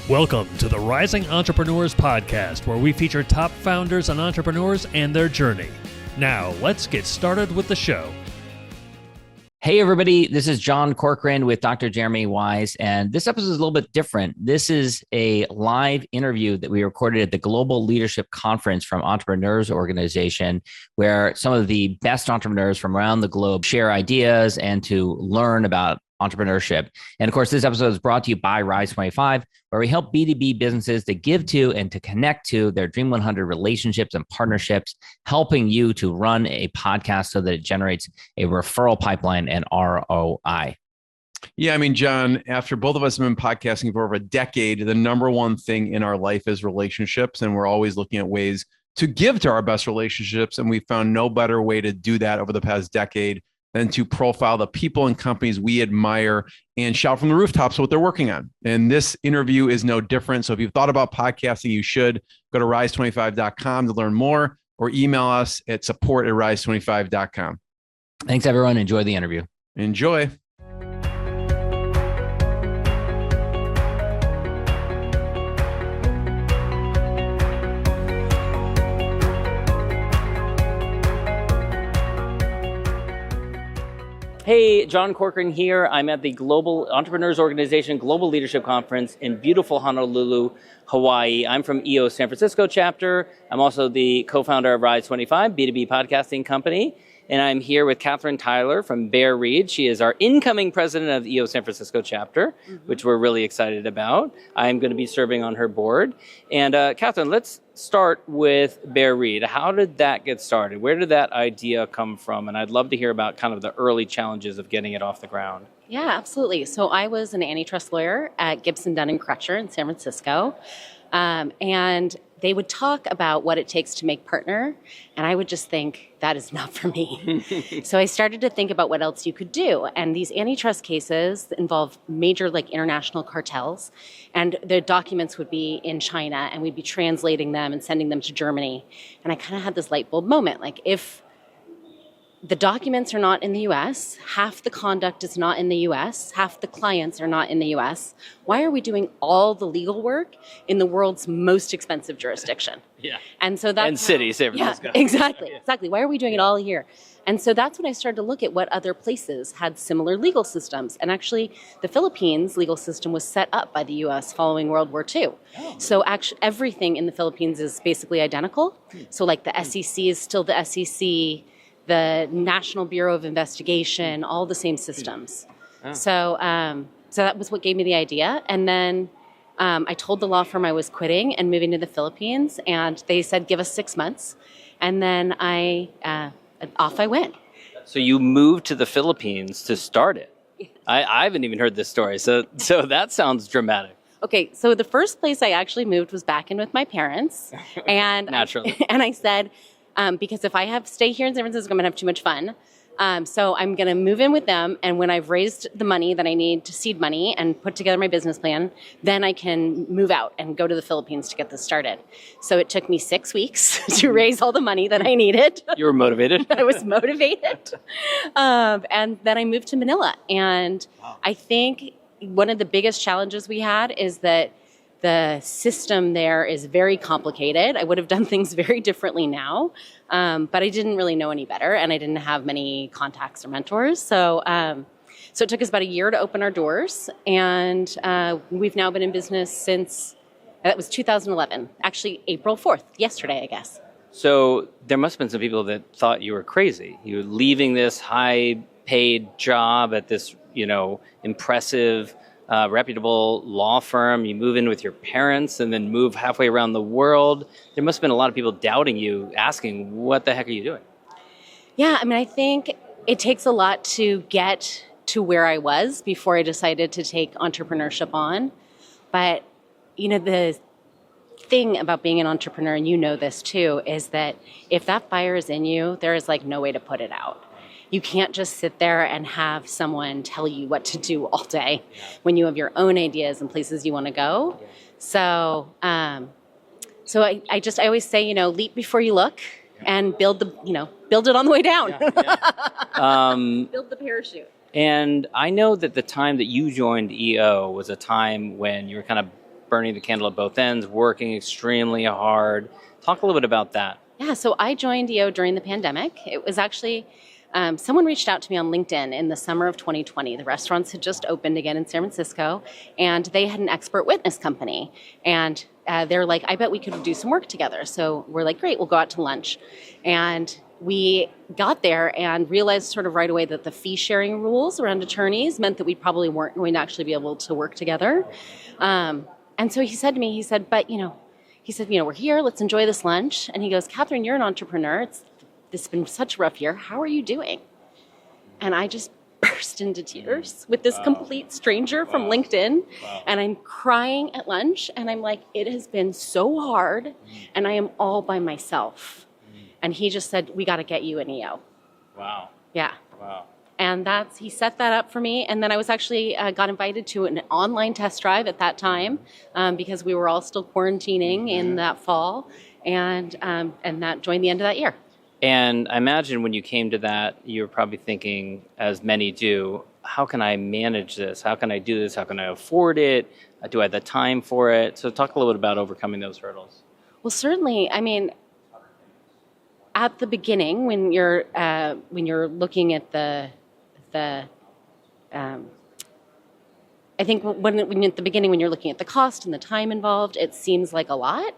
Welcome to the Rising Entrepreneurs Podcast, where we feature top founders and entrepreneurs and their journey. Now, let's get started with the show. Hey, everybody. This is John Corcoran with Dr. Jeremy Wise, and this episode is a little bit different. This is a live interview that we recorded at the Global Leadership Conference from Entrepreneurs Organization, where some of the best entrepreneurs from around the globe share ideas and to learn about entrepreneurship. And of course, this episode is brought to you by Rise 25, where we help B2B businesses to give to and to connect to their Dream 100 relationships and partnerships, helping you to run a podcast so that it generates a referral pipeline and ROI. Yeah, I mean, John, after both of us have been podcasting for over a decade, the number one thing in our life is relationships. And we're always looking at ways to give to our best relationships. And we found no better way to do that over the past decade than to profile the people and companies we admire and shout from the rooftops what they're working on. And this interview is no different. So if you've thought about podcasting, you should go to rise25.com to learn more, or email us at support@rise25.com. Thanks, everyone. Enjoy the interview. Enjoy. Hey, John Corcoran here. I'm at the Global Entrepreneurs Organization Global Leadership Conference in beautiful Honolulu, Hawaii. I'm from EO San Francisco chapter. I'm also the co-founder of Rise 25, B2B podcasting company. And I'm here with Catherine Tyler from Baer Reed. She is our incoming president of the EO San Francisco chapter, which we're really excited about. I'm going to be serving on her board. And Catherine, let's start with Baer Reed. How did that get started? Where did that idea come from? And I'd love to hear about kind of the early challenges of getting it off the ground. Yeah, absolutely. So I was an antitrust lawyer at Gibson, Dunn in San Francisco. And they would talk about what it takes to make partner, and I would just think, that is not for me. So I started to think about what else you could do. And these antitrust cases involve major international cartels, and the documents would be in China, and we'd be translating them and sending them to Germany. And I kind of had this light bulb moment, if the documents are not in the US, half the conduct is not in the US, half the clients are not in the US, why are we doing all the legal work in the world's most expensive jurisdiction? Yeah. And so that's city, San Francisco. Yeah, exactly. Why are we doing it all here? And so that's when I started to look at what other places had similar legal systems. And actually, the Philippines legal system was set up by the US following World War II. Oh. So actually, everything in the Philippines is basically identical. So the SEC is still the SEC, the National Bureau of Investigation, all the same systems. Oh. So that was what gave me the idea. And then I told the law firm I was quitting and moving to the Philippines, and they said, give us 6 months. And then off I went. So you moved to the Philippines to start it. I haven't even heard this story. So that sounds dramatic. Okay, so the first place I actually moved was back in with my parents. And naturally. And I said, because if I stay here in San Francisco, I'm going to have too much fun. So I'm going to move in with them. And when I've raised the money that I need to seed money and put together my business plan, then I can move out and go to the Philippines to get this started. So it took me 6 weeks to raise all the money that I needed. You were motivated. I was motivated. And then I moved to Manila. And I think one of the biggest challenges we had is that the system there is very complicated. I would have done things very differently now, but I didn't really know any better, and I didn't have many contacts or mentors. So it took us about a year to open our doors, and we've now been in business since, that was 2011, actually April 4th, yesterday, I guess. So there must have been some people that thought you were crazy. You were leaving this high-paid job at this, impressive reputable law firm, you move in with your parents and then move halfway around the world. There must have been a lot of people doubting you, asking, what the heck are you doing? Yeah, I think it takes a lot to get to where I was before I decided to take entrepreneurship on. But, the thing about being an entrepreneur, and you know this too, is that if that fire is in you, there is no way to put it out. You can't just sit there and have someone tell you what to do all day when you have your own ideas and places you want to go. So I always say, leap before you look, and build it on the way down. Build the parachute. And I know that the time that you joined EO was a time when you were kind of burning the candle at both ends, working extremely hard. Talk a little bit about that. Yeah, so I joined EO during the pandemic. It was actually, someone reached out to me on LinkedIn in the summer of 2020. The restaurants had just opened again in San Francisco, and they had an expert witness company. And they're like, I bet we could do some work together. So we're like, great, we'll go out to lunch. And we got there and realized sort of right away that the fee sharing rules around attorneys meant that we probably weren't going to actually be able to work together. And so he said to me, but we're here, let's enjoy this lunch. And he goes, Catherine, you're an entrepreneur. This has been such a rough year. How are you doing? And I just burst into tears with this complete stranger from LinkedIn. And I'm crying at lunch. And I'm like, it has been so hard. And I am all by myself. And he just said, we got to get you an EO. Wow. Yeah. Wow. And he set that up for me. And then I was actually got invited to an online test drive at that time because we were all still quarantining in that fall. And that joined the end of that year. And I imagine when you came to that, you were probably thinking, as many do, how can I manage this? How can I do this? How can I afford it? Do I have the time for it? So talk a little bit about overcoming those hurdles. Well, certainly. I mean, at the beginning, when you're looking at I think when at the beginning, when you're looking at the cost and the time involved, it seems like a lot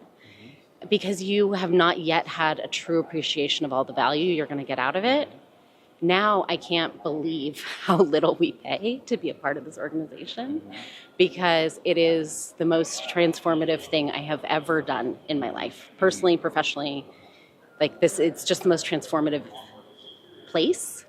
because you have not yet had a true appreciation of all the value you're going to get out of it. Now I can't believe how little we pay to be a part of this organization because it is the most transformative thing I have ever done in my life, personally, professionally. Like this, it's just the most transformative place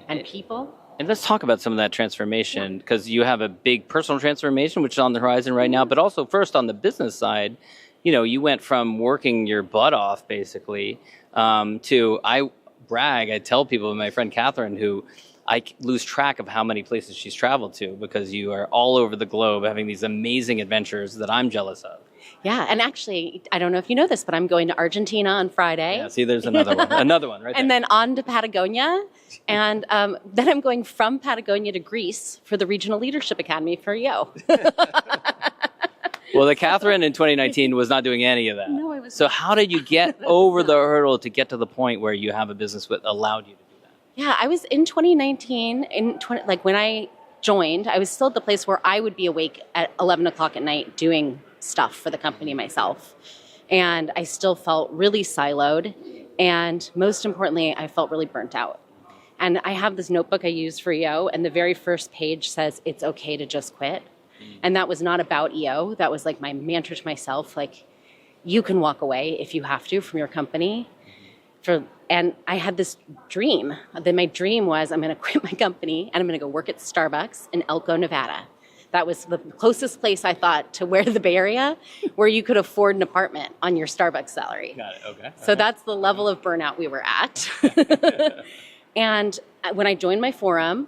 and people. And let's talk about some of that transformation because you have a big personal transformation, which is on the horizon right now, but also first on the business side, you went from working your butt off basically to, I tell people, my friend Catherine, who I lose track of how many places she's traveled to because you are all over the globe having these amazing adventures that I'm jealous of. Yeah, and actually, I don't know if you know this, but I'm going to Argentina on Friday. Yeah, see, there's another one right there. And then on to Patagonia, and then I'm going from Patagonia to Greece for the Regional Leadership Academy for EO. Well, the Catherine in 2019 was not doing any of that. No, I was So not. how did you get over the hurdle to get to the point where you have a business that allowed you to do that? Yeah, I was in 2019, when I joined, I was still at the place where I would be awake at 11 o'clock at night doing stuff for the company myself. And I still felt really siloed. And most importantly, I felt really burnt out. And I have this notebook I use for EO, and the very first page says, it's okay to just quit. And that was not about EO. That was like my mantra to myself, like, you can walk away if you have to from your company. And I had this dream. Then my dream was I'm going to quit my company and I'm going to go work at Starbucks in Elko, Nevada. That was the closest place I thought to where the Bay Area, where you could afford an apartment on your Starbucks salary. Got it, okay. So that's the level of burnout we were at. And when I joined my forum,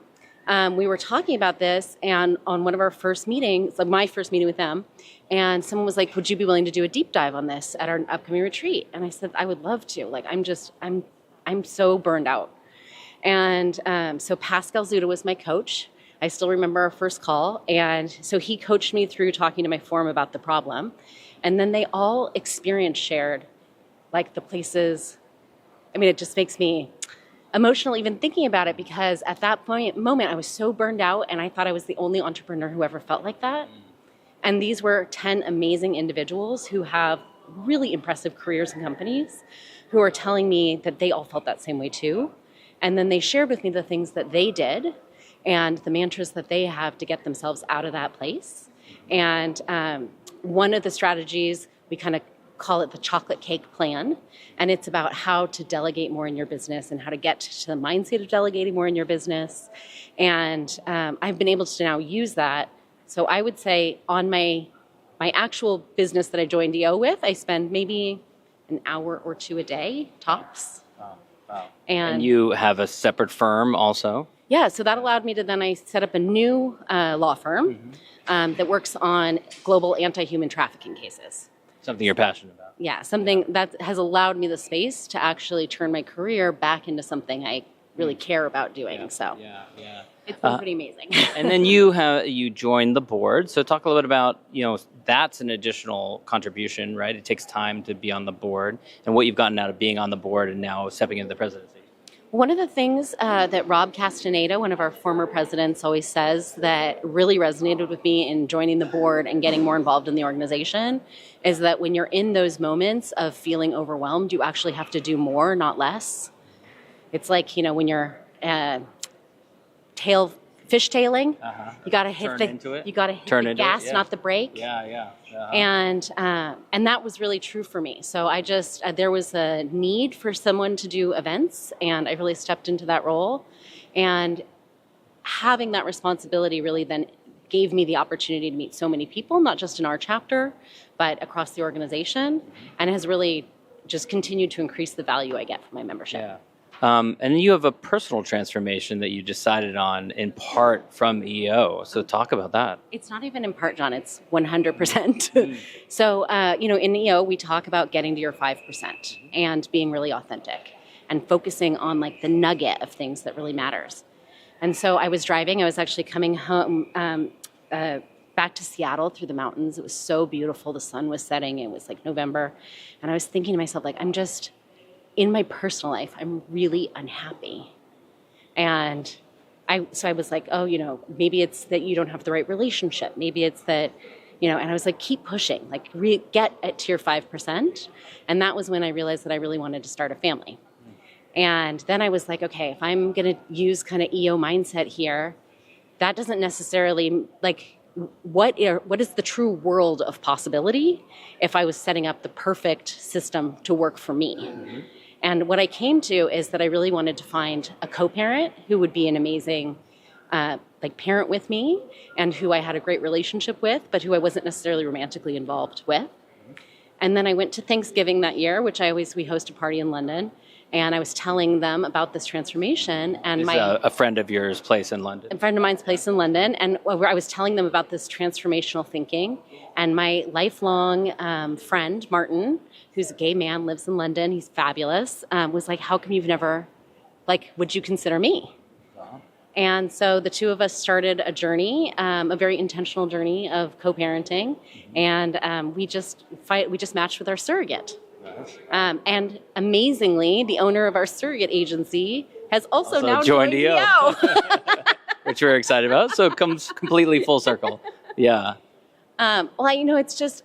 we were talking about this, and on one of our first meetings, like my first meeting with them, and someone was like, would you be willing to do a deep dive on this at our upcoming retreat? And I said, I would love to. Like, I'm so burned out. And so Pascal Zuda was my coach. I still remember our first call. And so he coached me through talking to my forum about the problem. And then they all shared like the places. I mean, it just makes me emotional even thinking about it, because at that moment I was so burned out and I thought I was the only entrepreneur who ever felt like that. And these were 10 amazing individuals who have really impressive careers and companies who are telling me that they all felt that same way too. And then they shared with me the things that they did and the mantras that they have to get themselves out of that place. And one of the strategies, we kind of call it the chocolate cake plan. And it's about how to delegate more in your business and how to get to the mindset of delegating more in your business. And I've been able to now use that. So I would say on my actual business that I joined EO with, I spend maybe an hour or two a day, tops. Wow. And you have a separate firm also? Yeah, so that allowed me to then I set up a new law firm that works on global anti-human trafficking cases. Something you're passionate about. Yeah, something that has allowed me the space to actually turn my career back into something I really care about doing. Yeah. It's been pretty amazing. And then you joined the board. So talk a little bit about, that's an additional contribution, right? It takes time to be on the board, and what you've gotten out of being on the board and now stepping into the presidency. One of the things that Rob Castaneda, one of our former presidents, always says that really resonated with me in joining the board and getting more involved in the organization is that when you're in those moments of feeling overwhelmed, you actually have to do more, not less. It's like, when you're fishtailing, you got to hit the gas, not the brake. Yeah. And that was really true for me. So there was a need for someone to do events, and I really stepped into that role. And having that responsibility really then gave me the opportunity to meet so many people, not just in our chapter, but across the organization, and has really just continued to increase the value I get from my membership. Yeah. And then you have a personal transformation that you decided on in part from EO. So talk about that. It's not even in part, John. It's 100%. So, in EO, we talk about getting to your 5% and being really authentic and focusing on like the nugget of things that really matters. And so I was driving. I was actually coming home back to Seattle through the mountains. It was so beautiful. The sun was setting. It was like November. And I was thinking to myself, like, in my personal life, I'm really unhappy. And I was like, maybe it's that you don't have the right relationship. Maybe it's that, and I was like, keep pushing, like get it to your 5%. And that was when I realized that I really wanted to start a family. And then I was like, okay, if I'm going to use kind of EO mindset here, that doesn't necessarily what is the true world of possibility if I was setting up the perfect system to work for me? Mm-hmm. And what I came to is that I really wanted to find a co-parent who would be an amazing parent with me and who I had a great relationship with, but who I wasn't necessarily romantically involved with. And then I went to Thanksgiving that year, we host a party in London, and I was telling them about this transformation. And a friend of yours' place in London. A friend of mine's place in London, and where I was telling them about this transformational thinking. And my lifelong friend, Martin, who's a gay man, lives in London, he's fabulous, was like, how come you've never, would you consider me? And so the two of us started a journey, a very intentional journey of co-parenting, and we just matched with our surrogate. And amazingly, the owner of our surrogate agency has also now joined EO. Which we're excited about. So it comes completely full circle. Yeah. It's just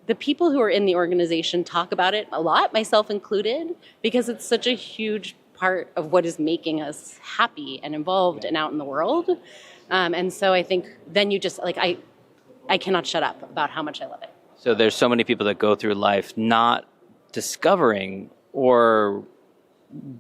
the people who are in the organization talk about it a lot, myself included, because it's such a huge part of what is making us happy and involved and out in the world. And so I think then you just, I cannot shut up about how much I love it. So there's so many people that go through life not discovering or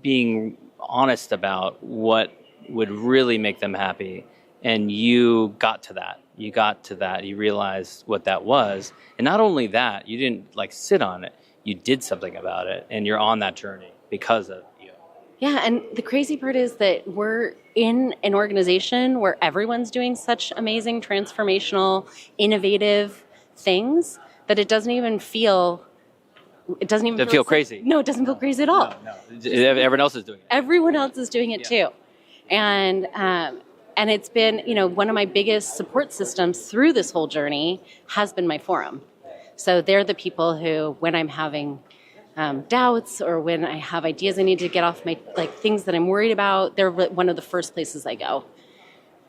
being honest about what would really make them happy. And you got to that. You realized what that was. And not only that, you didn't sit on it. You did something about it. And you're on that journey because of you. Yeah, and the crazy part is that we're in an organization where everyone's doing such amazing, transformational, innovative things that it doesn't even feel... It doesn't even feel crazy. No, it doesn't feel crazy at all. No. Everyone else is doing it. Everyone else is doing it too. And it's been, one of my biggest support systems through this whole journey has been my forum. So they're the people who, when I'm having doubts or when I have ideas I need to get off my, things that I'm worried about, they're one of the first places I go.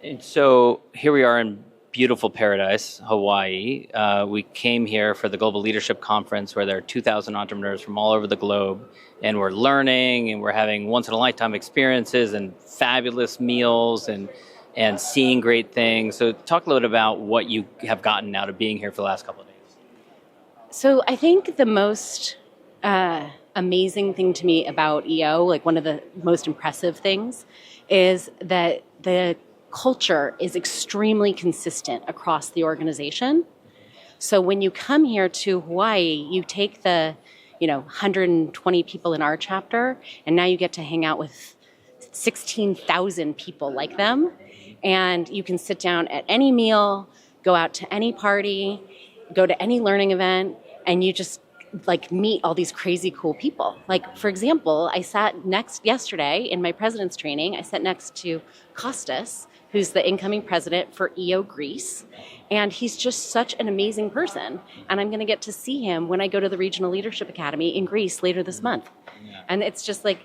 And so here we are in beautiful paradise, Hawaii. We came here for the Global Leadership Conference where there are 2,000 entrepreneurs from all over the globe, and we're learning and we're having once-in-a-lifetime experiences and fabulous meals and seeing great things. So talk a little bit about what you have gotten out of being here for the last couple of days. So I think the most amazing thing to me about EO, one of the most impressive things, is that the culture is extremely consistent across the organization. So when you come here to Hawaii, you take the 120 people in our chapter, and now you get to hang out with 16,000 people like them. And you can sit down at any meal, go out to any party, go to any learning event, and you just meet all these crazy cool people. For example, I sat yesterday in my president's training, I sat next to Costas, who's the incoming president for EO Greece. And he's just such an amazing person. And I'm going to get to see him when I go to the Regional Leadership Academy in Greece later this month. And it's just like,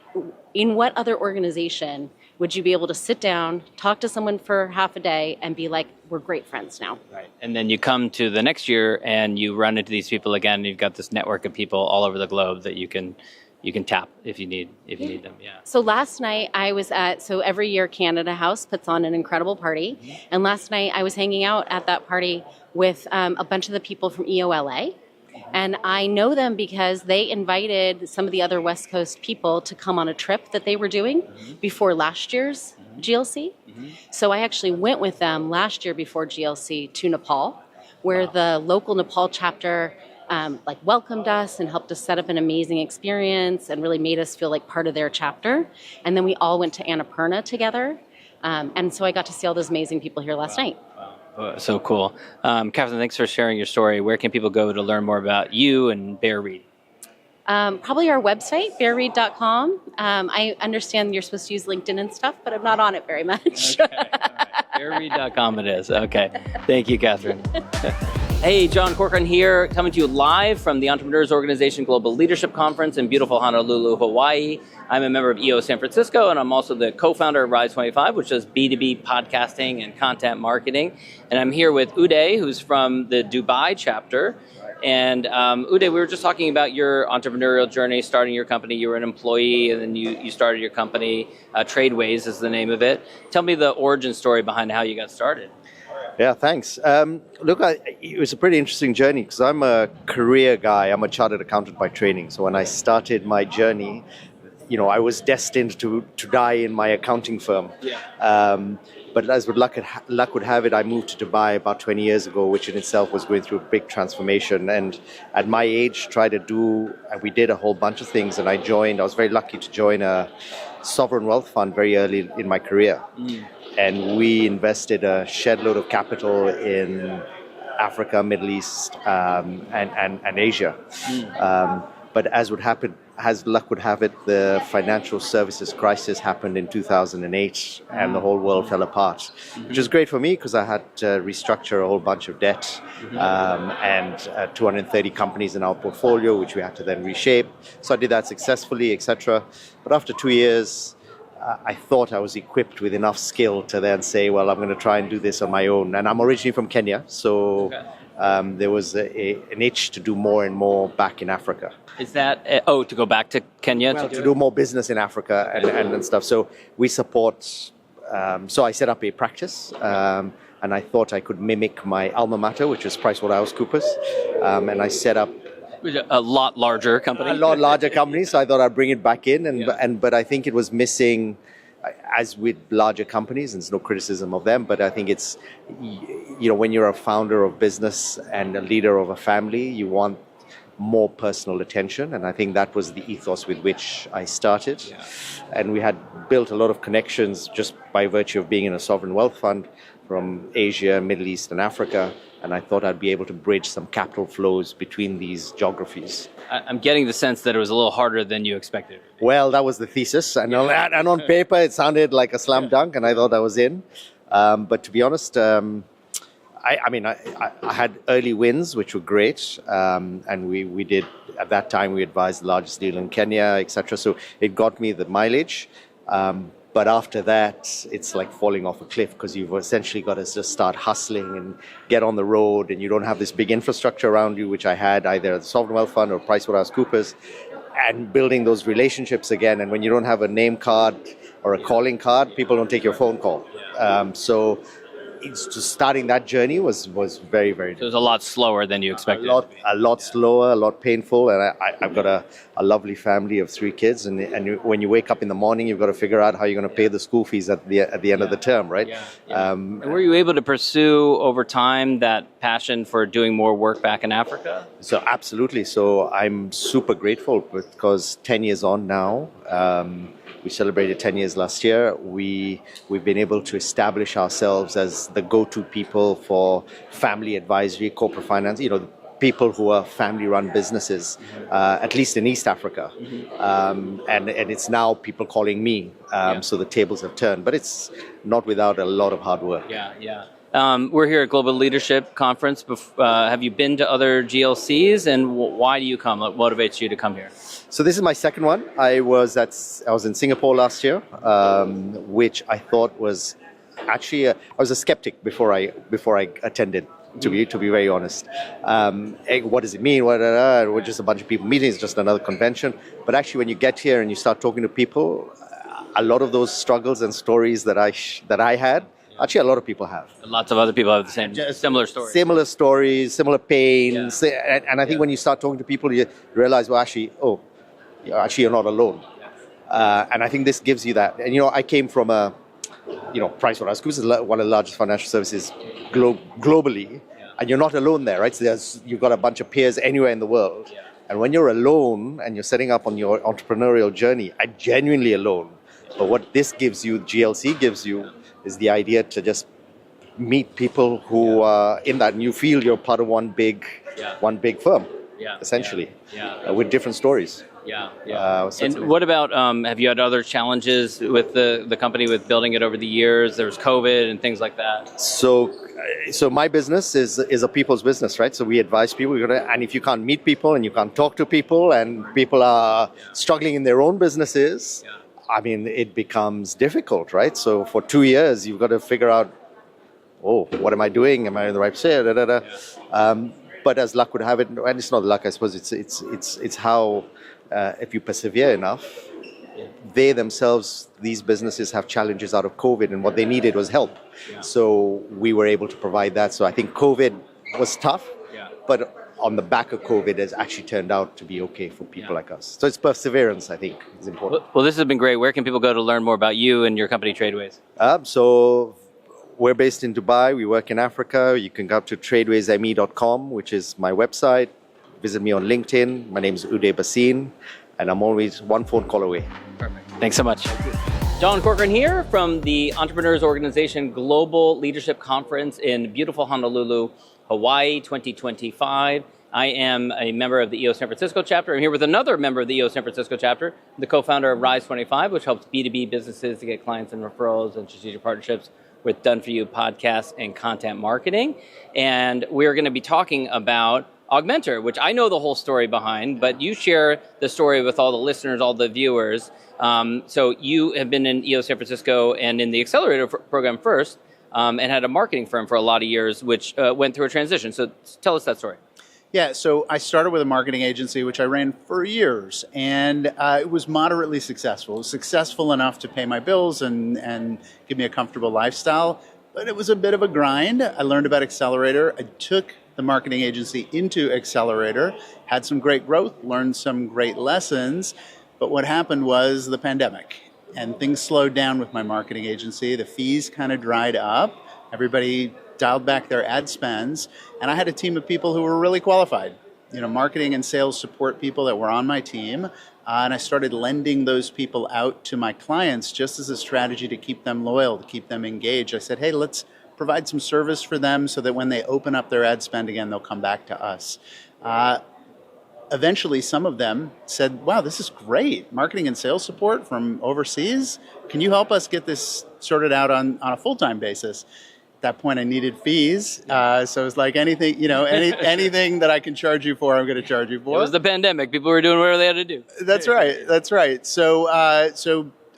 in what other organization would you be able to sit down, talk to someone for half a day, and be like, we're great friends now? Right. And then you come to the next year and you run into these people again, and you've got this network of people all over the globe that you can tap if you need them. Yeah. So last night I was so every year Canada House puts on an incredible party. And last night I was hanging out at that party with a bunch of the people from EOLA. And I know them because they invited some of the other West Coast people to come on a trip that they were doing before last year's GLC. So I actually went with them last year before GLC to Nepal, where the local Nepal chapter welcomed us and helped us set up an amazing experience and really made us feel like part of their chapter. And then we all went to Annapurna together. And so I got to see all those amazing people here last night. So cool. Catherine, thanks for sharing your story. Where can people go to learn more about you and Baer Reed? Probably our website, baerreed.com. I understand you're supposed to use LinkedIn and stuff, but I'm not on it very much. Okay. All right. Baerreed.com it is. Okay. Thank you, Catherine. Hey, John Corcoran here, coming to you live from the Entrepreneurs Organization Global Leadership Conference in beautiful Honolulu, Hawaii. I'm a member of EO San Francisco, and I'm also the co-founder of Rise 25, which does B2B podcasting and content marketing. And I'm here with Uday, who's from the Dubai chapter. And Uday, we were just talking about your entrepreneurial journey, starting your company. You were an employee, and then you started your company. Tradeways is the name of it. Tell me the origin story behind how you got started. Yeah, thanks. Look, it was a pretty interesting journey because I'm a career guy. I'm a chartered accountant by training. So when I started my journey, I was destined to die in my accounting firm. Yeah. But as luck would have it, I moved to Dubai about 20 years ago, which in itself was going through a big transformation. And at my age, we did a whole bunch of things. And I was very lucky to join a sovereign wealth fund very early in my career. And we invested a shed load of capital in Africa, Middle East, and Asia. But as luck would have it, the financial services crisis happened in 2008, and the whole world fell apart, which was great for me because I had to restructure a whole bunch of debt and 230 companies in our portfolio, which we had to then reshape. So I did that successfully, etc. But after 2 years, I thought I was equipped with enough skill to then say, well, I'm going to try and do this on my own. And I'm originally from Kenya, so there was an itch to do more and more back in Africa. Is that, to go back to Kenya? Well, to do more business in Africa and stuff. So we support, so I set up a practice, and I thought I could mimic my alma mater, which was PricewaterhouseCoopers, and I set up a lot larger company. A lot larger company, so I thought I'd bring it back in, but I think it was missing, as with larger companies, and there's no criticism of them, but I think it's, when you're a founder of business and a leader of a family, you want more personal attention, and I think that was the ethos with which I started. Yeah. And we had built a lot of connections just by virtue of being in a sovereign wealth fund from Asia, Middle East, and Africa. And I thought I'd be able to bridge some capital flows between these geographies. I'm getting the sense that it was a little harder than you expected. Well, that was the thesis. And on paper, it sounded like a slam dunk, and I thought I was in. But to be honest, I had early wins, which were great. And we did, at that time, we advised the largest deal in Kenya, etc. So it got me the mileage. But after that, it's like falling off a cliff because you've essentially got to just start hustling and get on the road, and you don't have this big infrastructure around you, which I had either at the Sovereign Wealth Fund or PricewaterhouseCoopers, and building those relationships again. And when you don't have a name card or a calling card, people don't take your phone call. So just starting that journey was very, very difficult. So it was a lot slower than you expected. A lot slower, a lot painful, and I've got a lovely family of 3 kids, and when you wake up in the morning, you've got to figure out how you're going to pay the school fees at the end of the term, right? Yeah. And were you able to pursue over time that passion for doing more work back in Africa? So absolutely. So I'm super grateful because 10 years on now, we celebrated 10 years last year. We've been able to establish ourselves as the go-to people for family advisory, corporate finance. people who are family-run businesses, at least in East Africa. And it's now people calling me. So the tables have turned, but it's not without a lot of hard work. We're here at Global Leadership Conference. Have you been to other GLCs, and why do you come? What motivates you to come here? So this is my second one. I was in Singapore last year, which I thought was actually I was a skeptic before I attended. To be very honest, what does it mean? We're just a bunch of people meeting. It's just another convention. But actually, when you get here and you start talking to people, a lot of those struggles and stories that I had, actually a lot of people have. Lots of other people have the same similar stories. Similar stories, similar pains, and I think when you start talking to people, you realize, well, actually, you're not alone. And I think this gives you that. And I came from PricewaterhouseCoopers is one of the largest financial services globally, and you're not alone there, right? So you've got a bunch of peers anywhere in the world. And when you're alone and you're setting up on your entrepreneurial journey, I'm genuinely alone. But what this gives you, GLC gives you, is the idea to just meet people who are in that new field. You're part of one big firm, essentially, with different stories. And what about, have you had other challenges with the company with building it over the years? There was COVID and things like that. So my business is a people's business, right? So we advise people, and if you can't meet people and you can't talk to people and people are struggling in their own businesses, I mean, it becomes difficult, right? So for 2 years, you've got to figure out, what am I doing? Am I in the right place? But as luck would have it, and it's not luck, I suppose, it's how, if you persevere enough, they themselves, these businesses have challenges out of COVID, and what they needed was help. So we were able to provide that. So I think COVID was tough, but on the back of COVID has actually turned out to be okay for people like us. So it's perseverance, I think, is important. Well, this has been great. Where can people go to learn more about you and your company, Tradeways? So we're based in Dubai. We work in Africa. You can go to tradewaysme.com, which is my website. Visit me on LinkedIn. My name is Uday Bhasin, and I'm always one phone call away. Perfect. Thanks so much. John Corcoran here from the Entrepreneurs Organization Global Leadership Conference in beautiful Honolulu, Hawaii 2025. I am a member of the EO San Francisco chapter. I'm here with another member of the EO San Francisco chapter, the co-founder of Rise 25, which helps B2B businesses to get clients and referrals and strategic partnerships with Done For You podcasts and content marketing. And we're going to be talking about Augmentor, which I know the whole story behind, but you share the story with all the listeners, all the viewers. So you have been in EO San Francisco and in the Accelerator program first, and had a marketing firm for a lot of years, which went through a transition. So tell us that story. Yeah, so I started with a marketing agency, which I ran for years, and it was moderately successful. It was successful enough to pay my bills and give me a comfortable lifestyle, but it was a bit of a grind. I learned about Accelerator. I took the marketing agency into Accelerator, had some great growth, learned some great lessons, but what happened was the pandemic, and things slowed down with my marketing agency. The fees kind of dried up. Everybody dialed back their ad spends, and I had a team of people who were really qualified, marketing and sales support people that were on my team, and I started lending those people out to my clients just as a strategy to keep them loyal, to keep them engaged. I said, hey, let's provide some service for them so that when they open up their ad spend again, they'll come back to us. Eventually, some of them said, wow, this is great. Marketing and sales support from overseas. Can you help us get this sorted out on a full-time basis? At that point, I needed fees. So it was like anything, anything that I can charge you for, I'm going to charge you for. It was the pandemic. People were doing whatever they had to do. That's right. So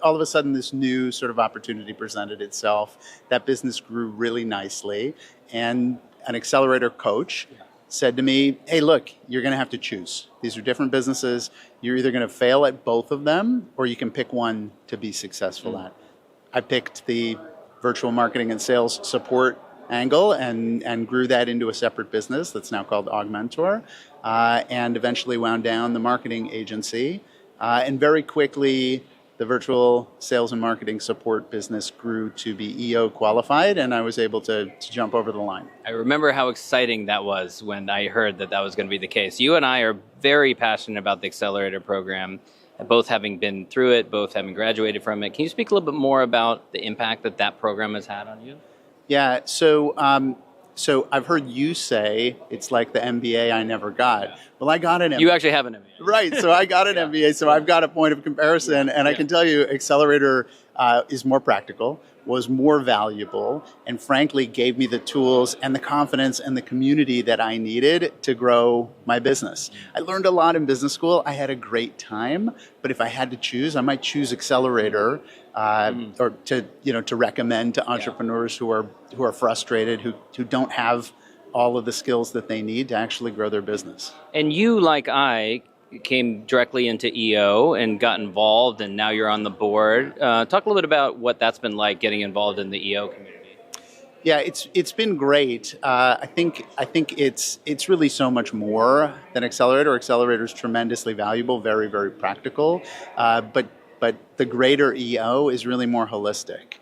all of a sudden, this new sort of opportunity presented itself. That business grew really nicely. And an Accelerator coach said to me, hey, look, you're going to have to choose. These are different businesses. You're either going to fail at both of them, or you can pick one to be successful at. I picked the virtual marketing and sales support angle and grew that into a separate business that's now called Augmentor, and eventually wound down the marketing agency. And very quickly, the virtual sales and marketing support business grew to be EO qualified, and I was able to jump over the line. I remember how exciting that was when I heard that was going to be the case. You and I are very passionate about the Accelerator program, both having been through it, both having graduated from it. Can you speak a little bit more about the impact that program has had on you? Yeah, so So I've heard you say it's like the MBA I never got. Well, I got an MBA. You actually have an MBA. Right. So I got an MBA. So I've got a point of comparison. And I can tell you, Accelerator is more practical, was more valuable, and frankly gave me the tools and the confidence and the community that I needed to grow my business. I learned a lot in business school. I had a great time. But if I had to choose, I might choose Accelerator or to recommend to entrepreneurs who are frustrated, who don't have all of the skills that they need to actually grow their business. And you, like I, came directly into EO and got involved, and now you're on the board. Talk a little bit about what that's been like getting involved in the EO community. Yeah, it's been great. I think it's really so much more than Accelerator. Accelerator is tremendously valuable, very, very practical, but the greater EO is really more holistic.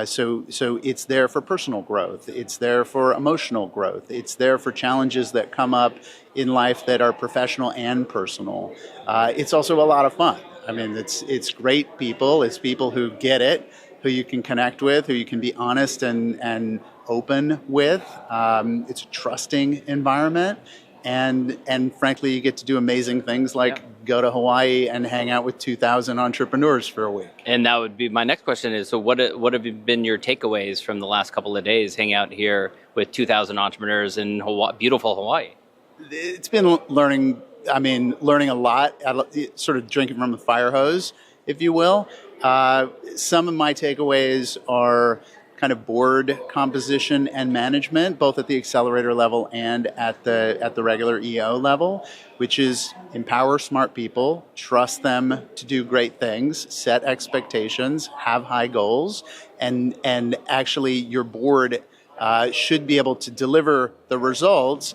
So it's there for personal growth. It's there for emotional growth. It's there for challenges that come up in life that are professional and personal. It's also a lot of fun. I mean, it's great people. It's people who get it, who you can connect with, who you can be honest and open with. It's a trusting environment. And frankly, you get to do amazing things like go to Hawaii and hang out with 2,000 entrepreneurs for a week. And that would be my next question is, so what have been your takeaways from the last couple of days hanging out here with 2,000 entrepreneurs in beautiful Hawaii? It's been learning a lot, sort of drinking from the fire hose, if you will. Some of my takeaways are kind of board composition and management, both at the Accelerator level and at the regular EO level, which is empower smart people, trust them to do great things, set expectations, have high goals, and actually your board should be able to deliver the results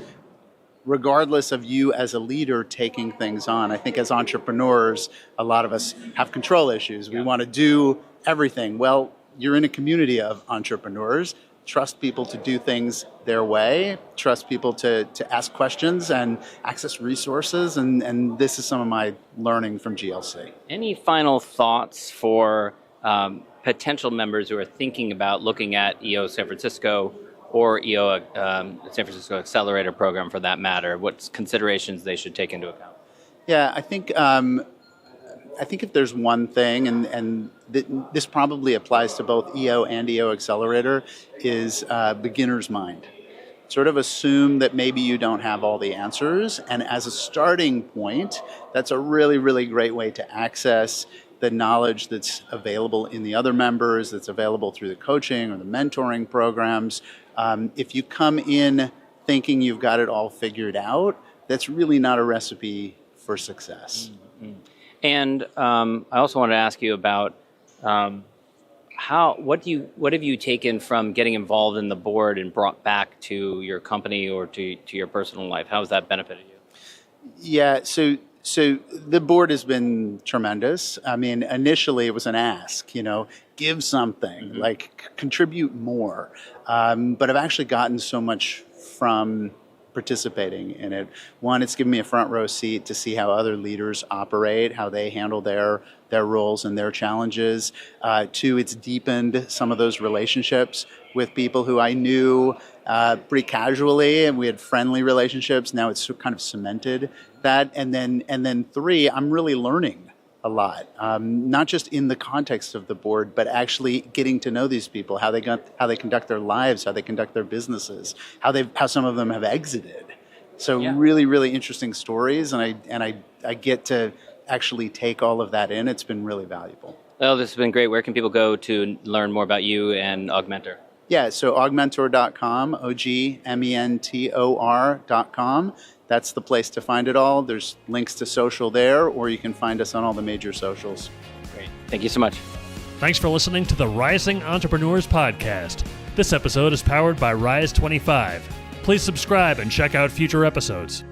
regardless of you as a leader taking things on. I think as entrepreneurs, a lot of us have control issues. We want to do everything. Well, you're in a community of entrepreneurs. Trust people to do things their way. Trust people to ask questions and access resources. And this is some of my learning from GLC. Any final thoughts for potential members who are thinking about looking at EO San Francisco or EO San Francisco Accelerator program for that matter? What considerations they should take into account? Yeah, I think if there's one thing, and this probably applies to both EO and EO Accelerator, is beginner's mind. Sort of assume that maybe you don't have all the answers, and as a starting point, that's a really, really great way to access the knowledge that's available in the other members, that's available through the coaching or the mentoring programs. If you come in thinking you've got it all figured out, that's really not a recipe for success. Mm-hmm. And I also want to ask you about what have you taken from getting involved in the board and brought back to your company or to your personal life? How has that benefited you? Yeah, so the board has been tremendous. I mean, initially it was an ask, give something, like contribute more. But I've actually gotten so much from participating in it. One, it's given me a front row seat to see how other leaders operate, how they handle their roles and their challenges. Two, it's deepened some of those relationships with people who I knew pretty casually, and we had friendly relationships. Now it's kind of cemented that. And then three, I'm really learning a lot, not just in the context of the board, but actually getting to know these people, how they conduct their lives, how they conduct their businesses, how some of them have exited. So really, really interesting stories, and I get to actually take all of that in. It's been really valuable. Well, this has been great. Where can people go to learn more about you and Augmentor? Yeah, so augmentor.com, OGMENTOR.com. That's the place to find it all. There's links to social there, or you can find us on all the major socials. Great. Thank you so much. Thanks for listening to the Rising Entrepreneurs Podcast. This episode is powered by Rise 25. Please subscribe and check out future episodes.